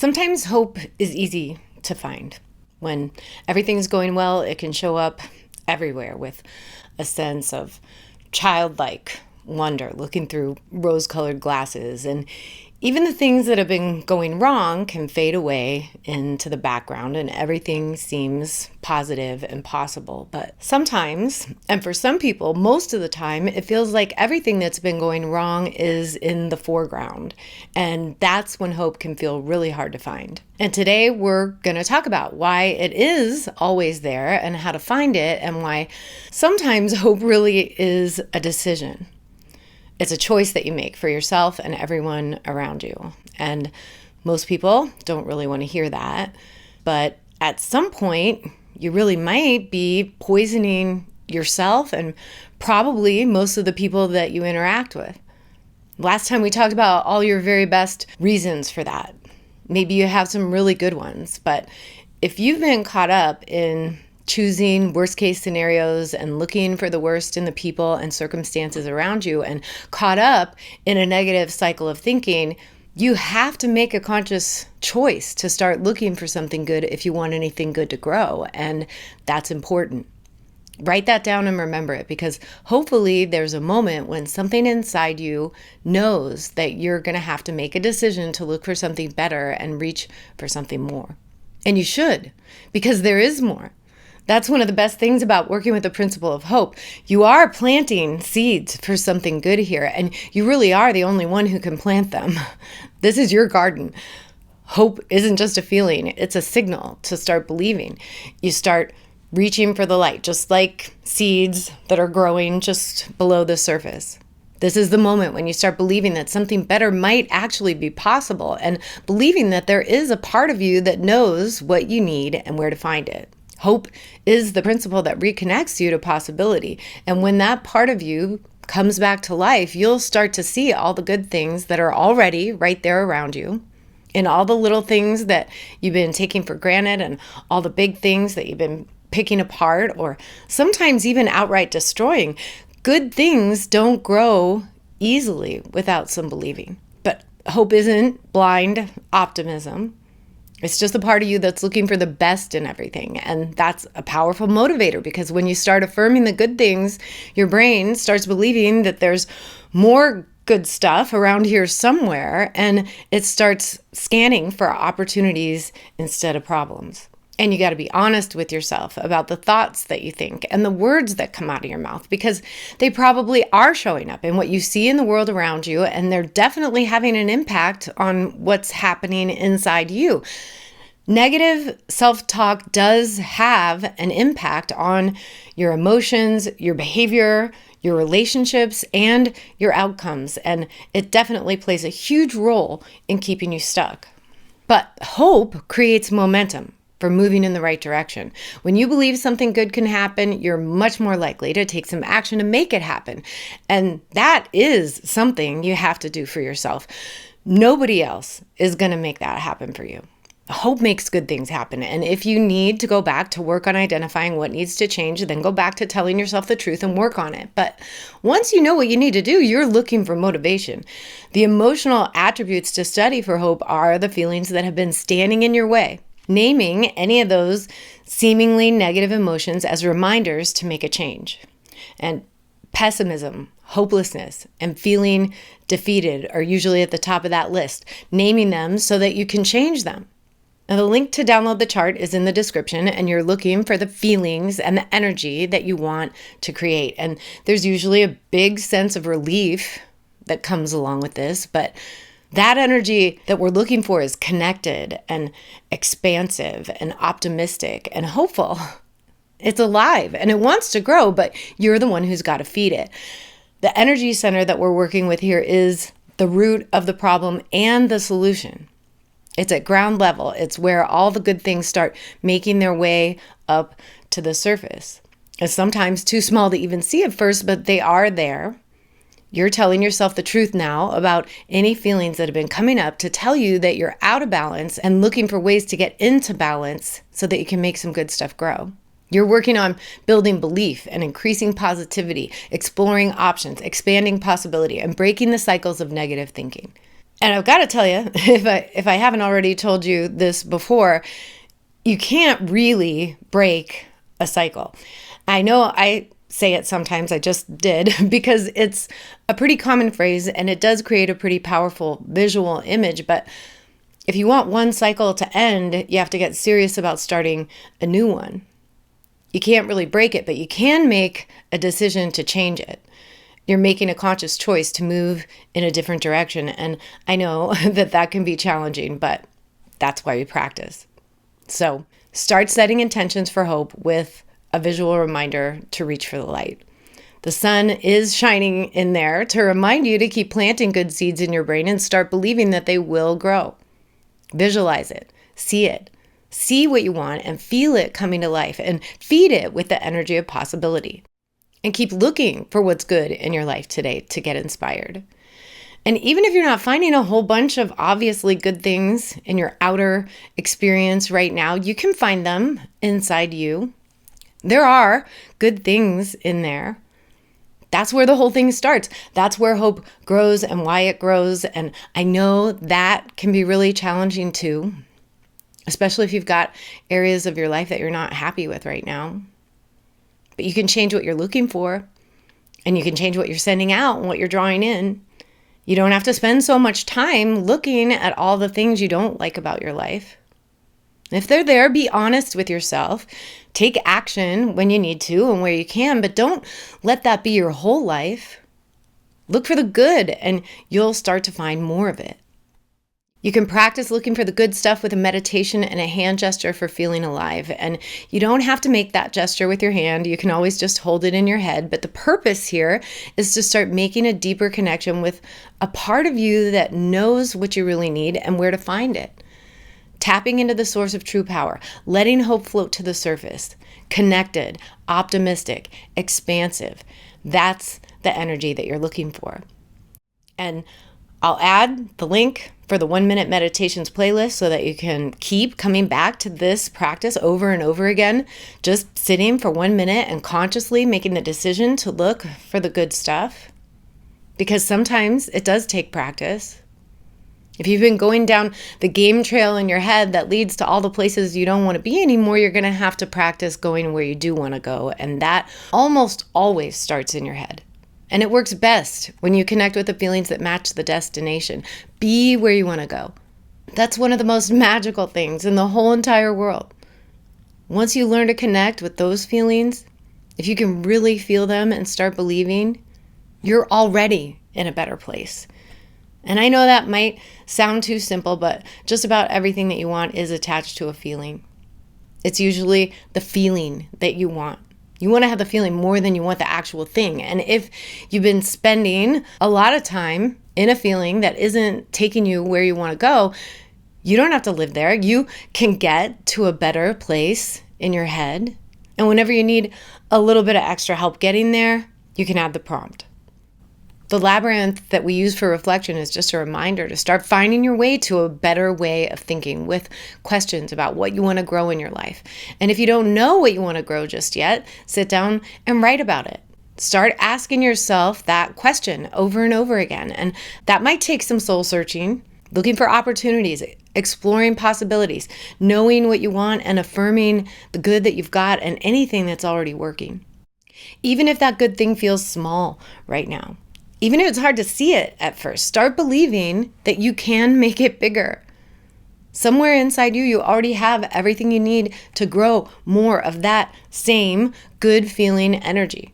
Sometimes hope is easy to find. When everything's going well, it can show up everywhere with a sense of childlike wonder, looking through rose-colored glasses. And even the things that have been going wrong can fade away into the background and everything seems positive and possible. But sometimes, and for some people, most of the time, it feels like everything that's been going wrong is in the foreground. And that's when hope can feel really hard to find. And today we're going to talk about why it is always there and how to find it, and why sometimes hope really is a decision. It's a choice that you make for yourself and everyone around you. And most people don't really want to hear that. But at some point, you really might be poisoning yourself and probably most of the people that you interact with. Last time we talked about all your very best reasons for that. Maybe you have some really good ones. But if you've been caught up in choosing worst case scenarios and looking for the worst in the people and circumstances around you and caught up in a negative cycle of thinking, you have to make a conscious choice to start looking for something good if you want anything good to grow. And that's important. Write that down and remember it, because hopefully there's a moment when something inside you knows that you're going to have to make a decision to look for something better and reach for something more. And you should, because there is more. That's one of the best things about working with the principle of hope. You are planting seeds for something good here, and you really are the only one who can plant them. This is your garden. Hope isn't just a feeling, it's a signal to start believing. You start reaching for the light, just like seeds that are growing just below the surface. This is the moment when you start believing that something better might actually be possible, and believing that there is a part of you that knows what you need and where to find it. Hope is the principle that reconnects you to possibility. And when that part of you comes back to life, you'll start to see all the good things that are already right there around you, and all the little things that you've been taking for granted, and all the big things that you've been picking apart, or sometimes even outright destroying. Good things don't grow easily without some believing. But hope isn't blind optimism. It's just a part of you that's looking for the best in everything. And that's a powerful motivator, because when you start affirming the good things, your brain starts believing that there's more good stuff around here somewhere, and it starts scanning for opportunities instead of problems. And you got to be honest with yourself about the thoughts that you think and the words that come out of your mouth, because they probably are showing up in what you see in the world around you, and they're definitely having an impact on what's happening inside you. Negative self-talk does have an impact on your emotions, your behavior, your relationships, and your outcomes, and it definitely plays a huge role in keeping you stuck. But hope creates momentum for moving in the right direction. When you believe something good can happen, you're much more likely to take some action to make it happen. And that is something you have to do for yourself. Nobody else is going to make that happen for you. Hope makes good things happen. And if you need to go back to work on identifying what needs to change, then go back to telling yourself the truth and work on it. But once you know what you need to do, you're looking for motivation. The emotional attributes to study for hope are the feelings that have been standing in your way. Naming any of those seemingly negative emotions as reminders to make a change. And pessimism, hopelessness, and feeling defeated are usually at the top of that list. Naming them so that you can change them. Now, the link to download the chart is in the description, and you're looking for the feelings and the energy that you want to create. And there's usually a big sense of relief that comes along with this, but that energy that we're looking for is connected and expansive and optimistic and hopeful. It's alive and it wants to grow, but you're the one who's got to feed it. The energy center that we're working with here is the root of the problem and the solution. It's at ground level. It's where all the good things start making their way up to the surface. It's sometimes too small to even see at first, but they are there. You're telling yourself the truth now about any feelings that have been coming up to tell you that you're out of balance and looking for ways to get into balance so that you can make some good stuff grow. You're working on building belief and increasing positivity, exploring options, expanding possibility, and breaking the cycles of negative thinking. And I've got to tell you, if I haven't already told you this before, you can't really break a cycle. I know I say it sometimes, I just did, because it's a pretty common phrase and it does create a pretty powerful visual image. But if you want one cycle to end, you have to get serious about starting a new one. You can't really break it, but you can make a decision to change it. You're making a conscious choice to move in a different direction. And I know that can be challenging, but that's why we practice. So start setting intentions for hope with a visual reminder to reach for the light. The sun is shining in there to remind you to keep planting good seeds in your brain and start believing that they will grow. Visualize it, see what you want and feel it coming to life, and feed it with the energy of possibility. And keep looking for what's good in your life today to get inspired. And even if you're not finding a whole bunch of obviously good things in your outer experience right now, you can find them inside you. There are good things in there. That's where the whole thing starts. That's where hope grows and why it grows. And I know that can be really challenging too, especially if you've got areas of your life that you're not happy with right now. But you can change what you're looking for, and you can change what you're sending out and what you're drawing in. You don't have to spend so much time looking at all the things you don't like about your life. If they're there, be honest with yourself. Take action when you need to and where you can, but don't let that be your whole life. Look for the good, and you'll start to find more of it. You can practice looking for the good stuff with a meditation and a hand gesture for feeling alive. And you don't have to make that gesture with your hand. You can always just hold it in your head. But the purpose here is to start making a deeper connection with a part of you that knows what you really need and where to find it. Tapping into the source of true power, letting hope float to the surface, connected, optimistic, expansive. That's the energy that you're looking for. And I'll add the link for the 1-minute meditations playlist so that you can keep coming back to this practice over and over again, just sitting for 1 minute and consciously making the decision to look for the good stuff. Because sometimes it does take practice. If you've been going down the game trail in your head that leads to all the places you don't want to be anymore, you're going to have to practice going where you do want to go. And that almost always starts in your head. And it works best when you connect with the feelings that match the destination. Be where you want to go. That's one of the most magical things in the whole entire world. Once you learn to connect with those feelings, if you can really feel them and start believing, you're already in a better place. And I know that might sound too simple, but just about everything that you want is attached to a feeling. It's usually the feeling that you want. You want to have the feeling more than you want the actual thing. And if you've been spending a lot of time in a feeling that isn't taking you where you want to go, you don't have to live there. You can get to a better place in your head. And whenever you need a little bit of extra help getting there, you can add the prompt. The labyrinth that we use for reflection is just a reminder to start finding your way to a better way of thinking with questions about what you want to grow in your life. And if you don't know what you want to grow just yet, sit down and write about it. Start asking yourself that question over and over again. And that might take some soul searching, looking for opportunities, exploring possibilities, knowing what you want and affirming the good that you've got and anything that's already working. Even if that good thing feels small right now. Even if it's hard to see it at first, start believing that you can make it bigger. Somewhere inside you already have everything you need to grow more of that same good feeling energy.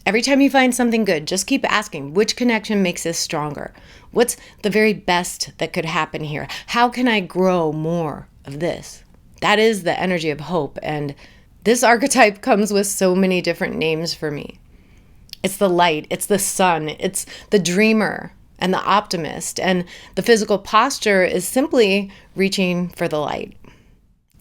Every time you find something good, just keep asking, which connection makes this stronger? What's the very best that could happen here? How can I grow more of this? That is the energy of hope. And this archetype comes with so many different names for me. It's the light, it's the sun, it's the dreamer and the optimist. And the physical posture is simply reaching for the light.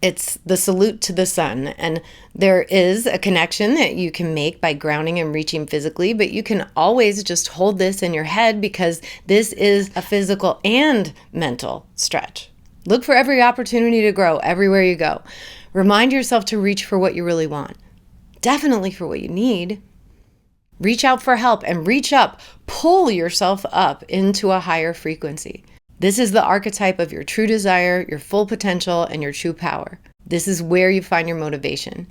It's the salute to the sun. And there is a connection that you can make by grounding and reaching physically, but you can always just hold this in your head because this is a physical and mental stretch. Look for every opportunity to grow everywhere you go. Remind yourself to reach for what you really want. Definitely for what you need. Reach out for help and reach up. Pull yourself up into a higher frequency. This is the archetype of your true desire, your full potential, and your true power. This is where you find your motivation.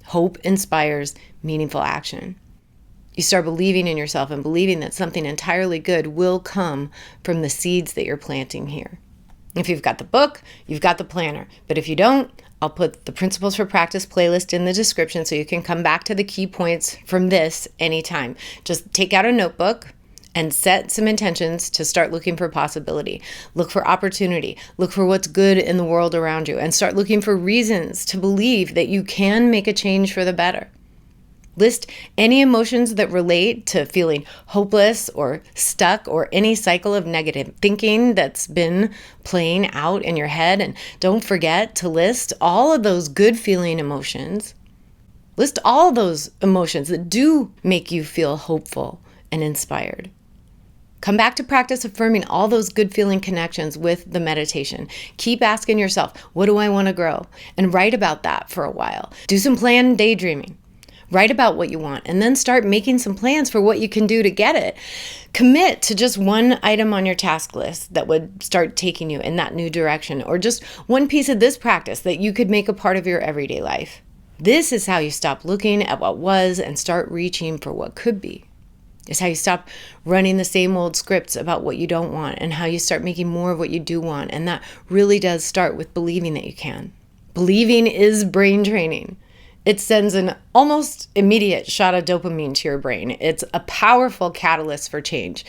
Hope inspires meaningful action. You start believing in yourself and believing that something entirely good will come from the seeds that you're planting here. If you've got the book, you've got the planner. But if you don't, I'll put the Principles for Practice playlist in the description so you can come back to the key points from this anytime. Just take out a notebook and set some intentions to start looking for possibility. Look for opportunity. Look for what's good in the world around you, and start looking for reasons to believe that you can make a change for the better. List any emotions that relate to feeling hopeless or stuck, or any cycle of negative thinking that's been playing out in your head. And don't forget to list all of those good feeling emotions. List all those emotions that do make you feel hopeful and inspired. Come back to practice affirming all those good feeling connections with the meditation. Keep asking yourself, what do I want to grow? And write about that for a while. Do some planned daydreaming. Write about what you want, and then start making some plans for what you can do to get it. Commit to just one item on your task list that would start taking you in that new direction, or just one piece of this practice that you could make a part of your everyday life. This is how you stop looking at what was and start reaching for what could be. It's how you stop running the same old scripts about what you don't want, and how you start making more of what you do want. And that really does start with believing that you can. Believing is brain training. It sends an almost immediate shot of dopamine to your brain. It's a powerful catalyst for change.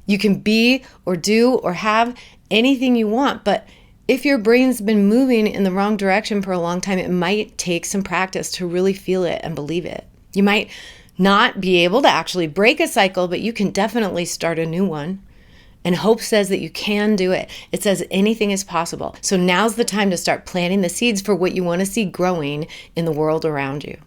You can be or do or have anything you want, but if your brain's been moving in the wrong direction for a long time, it might take some practice to really feel it and believe it. You might not be able to actually break a cycle, but you can definitely start a new one. And hope says that you can do it. It says anything is possible. So now's the time to start planting the seeds for what you want to see growing in the world around you.